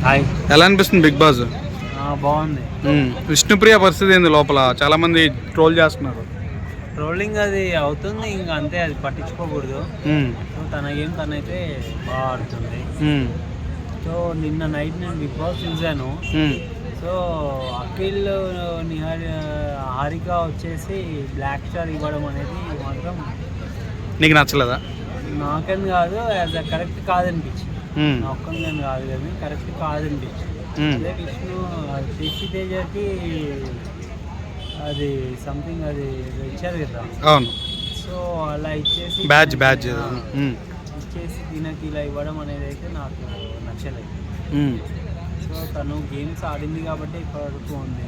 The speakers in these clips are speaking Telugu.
హాయ్. ఎలా అనిపిస్తుంది బిగ్ బాస్? బాగుంది. విష్ణుప్రియ పరిస్థితి ఏంది లోపల? చాలా మంది ట్రోల్ చేస్తున్నారు. ట్రోలింగ్ అది అవుతుంది, ఇంకా అంతే, అది పట్టించుకోకూడదు. సో తన గేమ్ తనైతే బాగా ఆడుతుంది. సో నిన్న నైట్ నేను బిగ్ బాస్ చూశాను. సో అఖిల్, హారిక వచ్చేసి బ్లాక్ స్టార్ ఇవ్వడం అనేది మాత్రం నీకు నచ్చలేదా? నాకని కాదు, యాజ్ అ కరెక్ట్ కాదనిపించింది. నా ఒక్కని కాదు కానీ కరెక్ట్ కాదనిపించింది. అదే విష్ణు శశి తేజకి అది సంథింగ్ అది ఇచ్చారు కదా. అవును. సో అలా ఇచ్చేసి ఇచ్చేసి దీనికి ఇలా ఇవ్వడం అనేది అయితే నాకు నచ్చలేదు. సో తను గేమ్స్ ఆడింది కాబట్టి ఇప్పటివరకు ఉంది.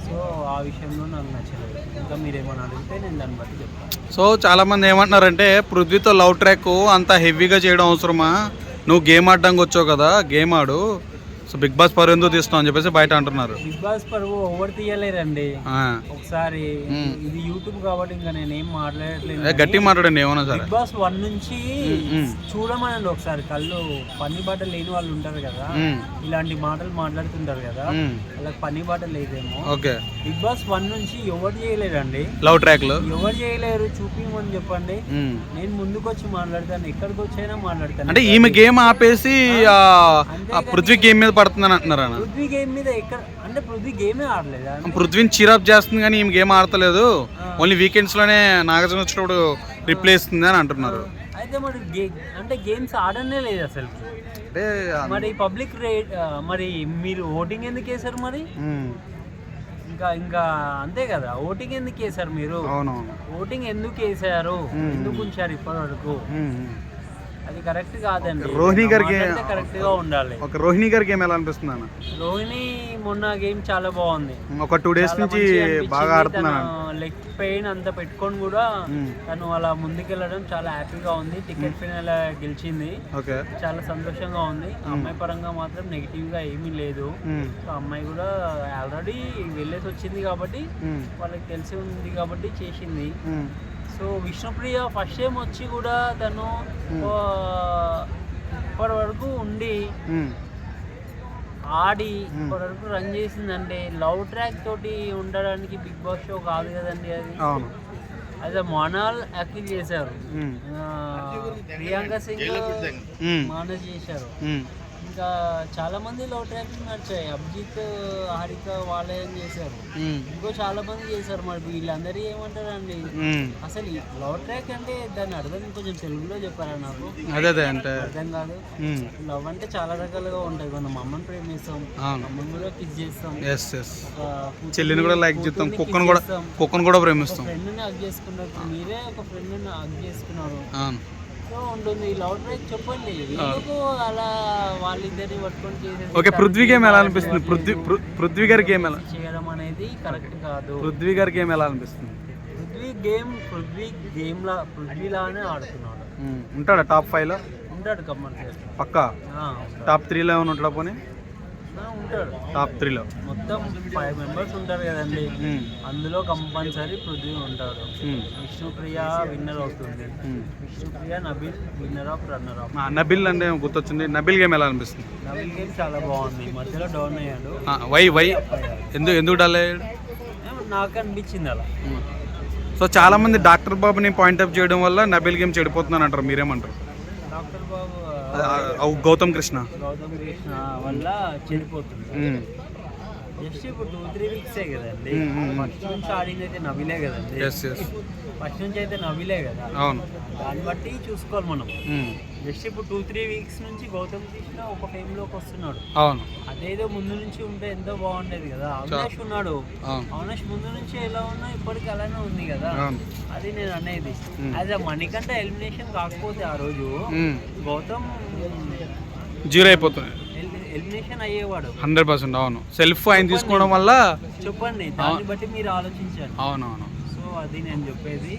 సో ఆ విషయంలో నాకు నచ్చలేదు. ఇంకా మీరేమన్నా అడిగితే నేను దాన్ని బట్టి చెప్తాను. సో చాలా మంది ఏమంటున్నారంటే పృథ్వీతో లవ్ ట్రాక్ అంత హెవీగా చేయడం అవసరమా? నువ్వు గేమ్ ఆడడానికి వచ్చావు కదా, గేమ్ ఆడు. సో బిగ్ బాస్ పరువు ఎందుకు తీస్తావు అని చెప్పేసి బయట అంటున్నారు. బిగ్ బాస్ పరువు ఎవరు తీయలేరండి. ఒకసారి ఇది యూట్యూబ్ కాబట్టి ఇంకా నేను ఏం మాట్లాడట్లేదు. గట్టి మాట్లాడండి ఏమన్నా సరే. బిగ్ బాస్ 1 నుంచి చూడమనండి ఒకసారి. కళ్ళు పని బాట లేని వాళ్ళు ఉంటారు కదా, ఇలాంటి మాటలు మాట్లాడుతుంటారు కదా, వాళ్ళకి పని బాట లేదేమో. ఓకే. బిగ్ బాస్ 1 నుంచి ఎవరు చేయలేరండి లవ్ ట్రాక్ లో. ఎవరు చేయలేరు, చూపించమని చెప్పండి. నేను ముందుకు వచ్చి మాట్లాడతాను, ఎక్కడికి వచ్చైనా మాట్లాడతాను. అంటే ఈమె గేమ్ ఆపేసి పృథ్వీ గేమ్ మీద పడుతుందని అంటున్నారు. పృథ్వీ గేమ్ మీద ఎక్కడ అంటే పృథ్వీ గేమే ఆడలేదా? పృథ్వీని చీరప్ చేస్తుంది కానీ ఈమె గేమ్ ఆడతలేదు. ఓన్లీ వీకెండ్స్ లోనే నాగార్జున వచ్చినప్పుడు రిప్లై ఇస్తుంది అని అంటున్నారు. అయితే మరి అంటే గేమ్స్ ఆడనే లేదు అసలు. మరి పబ్లిక్ రేట్ మరి మీరు ఓటింగ్ ఎందుకు వేసారు మరి? ఇంకా అంతే కదా, ఓటింగ్ ఎందుకు వేసారు మీరు? ఓటింగ్ ఎందుకు వేసారు, ఎందుకు ఉంచారు ఇప్పటి వరకు? అది కరెక్ట్ కాదండి. రోహిణి గారికి కరెక్ట్ గా ఉండాలి. ఒక రోహిణి గారి గేమ్ ఎలా అనిపిస్తుంది అన్న? రోహిణి మొన్న గేమ్ చాలా బాగుంది. ఒక 2 days నుంచి బాగా ఆడుతున్నాను. లెగ్ పెయిన్ అంతా పెట్టుకొని కూడా తను అలా ముందుకెళ్ళడం చాలా హ్యాపీగా ఉంది. టికెట్ ఫైనల్ గెలిచింది, చాలా సంతోషంగా ఉంది. అమ్మాయి పరంగా మాత్రం నెగిటివ్ గా ఏమీ లేదు. అమ్మాయి కూడా ఆల్రెడీ వెళ్ళేసి వచ్చింది కాబట్టి వాళ్ళకి తెలిసి ఉంది కాబట్టి చేసింది. సో విష్ణుప్రియ ఫస్ట్ టైం వచ్చి కూడా తను ఇప్పటి వరకు ఉండి ఆడి ఇప్పటి వరకు రన్ చేసిందంటే లవ్ ట్రాక్ తోటి ఉండడానికి బిగ్ బాస్ షో కాదు కదండి అది. అదే మొనాల్ అఖిల్ చేశారు, ప్రియాంక సింగ్ మానస్ చేశారు, ఇంకా చాలా మంది లవ్ ట్రాక్స్ నడిచాయి. అభిజిత్, హారిక వాళ్ళే చేశారు, ఇంకో చాలా మంది చేశారు. మరి వీళ్ళందరూ ఏమంటారండి? అసలు లవ్ ట్రాక్ అంటే దాని అర్థం కొంచెం తెలుగులో చెప్పారా నాకు? అర్థం కాదు. లవ్ అంటే చాలా రకాలుగా ఉంటాయి. కొంత అమ్మని ప్రేమిస్తాం, అమ్మని కూడా కిస్ చేస్తాం, చెల్లిని కూడా లైక్ చేస్తాం, కుక్కను కూడా ప్రేమిస్తాం, ఫ్రెండ్ని హగ్ చేసుకున్నారు. మీరే ఒక ఫ్రెండ్ని హగ్ చేసుకున్నారు. ఉంటుంది లవ్ ట్రాక్. చెప్పండి ఎందుకు అలా వాళ్ళిద్దరిని పట్టుకొని చేసేసి? ఓకే, పృథ్వీ గేమ్ ఎలా అనిపిస్తుంది? పృథ్వీ గారి గేమ్ ఎలా చేయడం అనేది కరెక్ట్ కాదు. పృథ్వీ గారి గేమ్ ఎలా అనిపిస్తుంది? పృథ్వీ లానే ఆడుతున్నాడు. ఉంటాడా టాప్ 5 లో? ఉంటాడు కంపల్సరీ, పక్కా. టాప్ 3 లో ఏమైనా ఉంటాడా? పోనీ ఉంటాడు. టాప్ 3 లో మొత్తం 5 members ఉంటారు కదండి, అందులో కంపల్సరీ పృథ్వీ ఉంటాడు. విష్ణుప్రియ విన్నర్ అవుతుంది. Vishnupriya, Nabil winner of runner up. Nabil అంటే గుర్తొచ్చింది. నబిల్ గేమ్ ఎలా అనిపిస్తుంది? నబిల్ గేమ్ చాలా బాగుంది. మధ్యలో డౌన్ అయ్యాడు. వై ఎందుకు డల్ అయ్యాడు? నాకు అనిపించింది అలా. సో చాలా మంది డాక్టర్ బాబుని పాయింట్అప్ చేయడం వల్ల నబిల్ గేమ్ చెడిపోతుందని అంటారు, మీరేమంటారు? డాక్టర్ బాబు గౌతమ్ కృష్ణ వల్ల చెడిపోతుంది. జస్ట్ ఇప్పుడు 2-3 weeks కదండి. ఫస్ట్ నుంచి ఆడింది అయితే నబిలే కదండి. ఫస్ట్ నుంచి అయితే నబిలే కదా. దాన్ని బట్టి చూసుకోవాలి మనం. జస్ట్ ఇప్పుడు 2-3 weeks నుంచి గౌతమ్ కృష్ణ ఒక ఫేమ్లోకి వస్తున్నాడు. అదేదో ముందు నుంచి ఉంటే ఎంతో బాగుండేది కదా. అవినాష్ ఉన్నాడు, అవినాష్ ముందు నుంచి ఎలా ఉన్నా ఇప్పటికి అలానే ఉంది కదా. అది నేను అనేది. యాజ్ అ మణికంఠ ఎలిమినేషన్ కాకపోతే ఆ రోజు గౌతమ్ 0 అయిపోతుంది, ఎలిమినేషన్ అయ్యేవాడు 100%. అవును, సెల్ఫ్ ఆయన తీసుకోవడం వల్ల. చెప్పండి, దాన్ని బట్టి మీరు ఆలోచించండి. అవునవును. సో అది నేను చెప్పేది.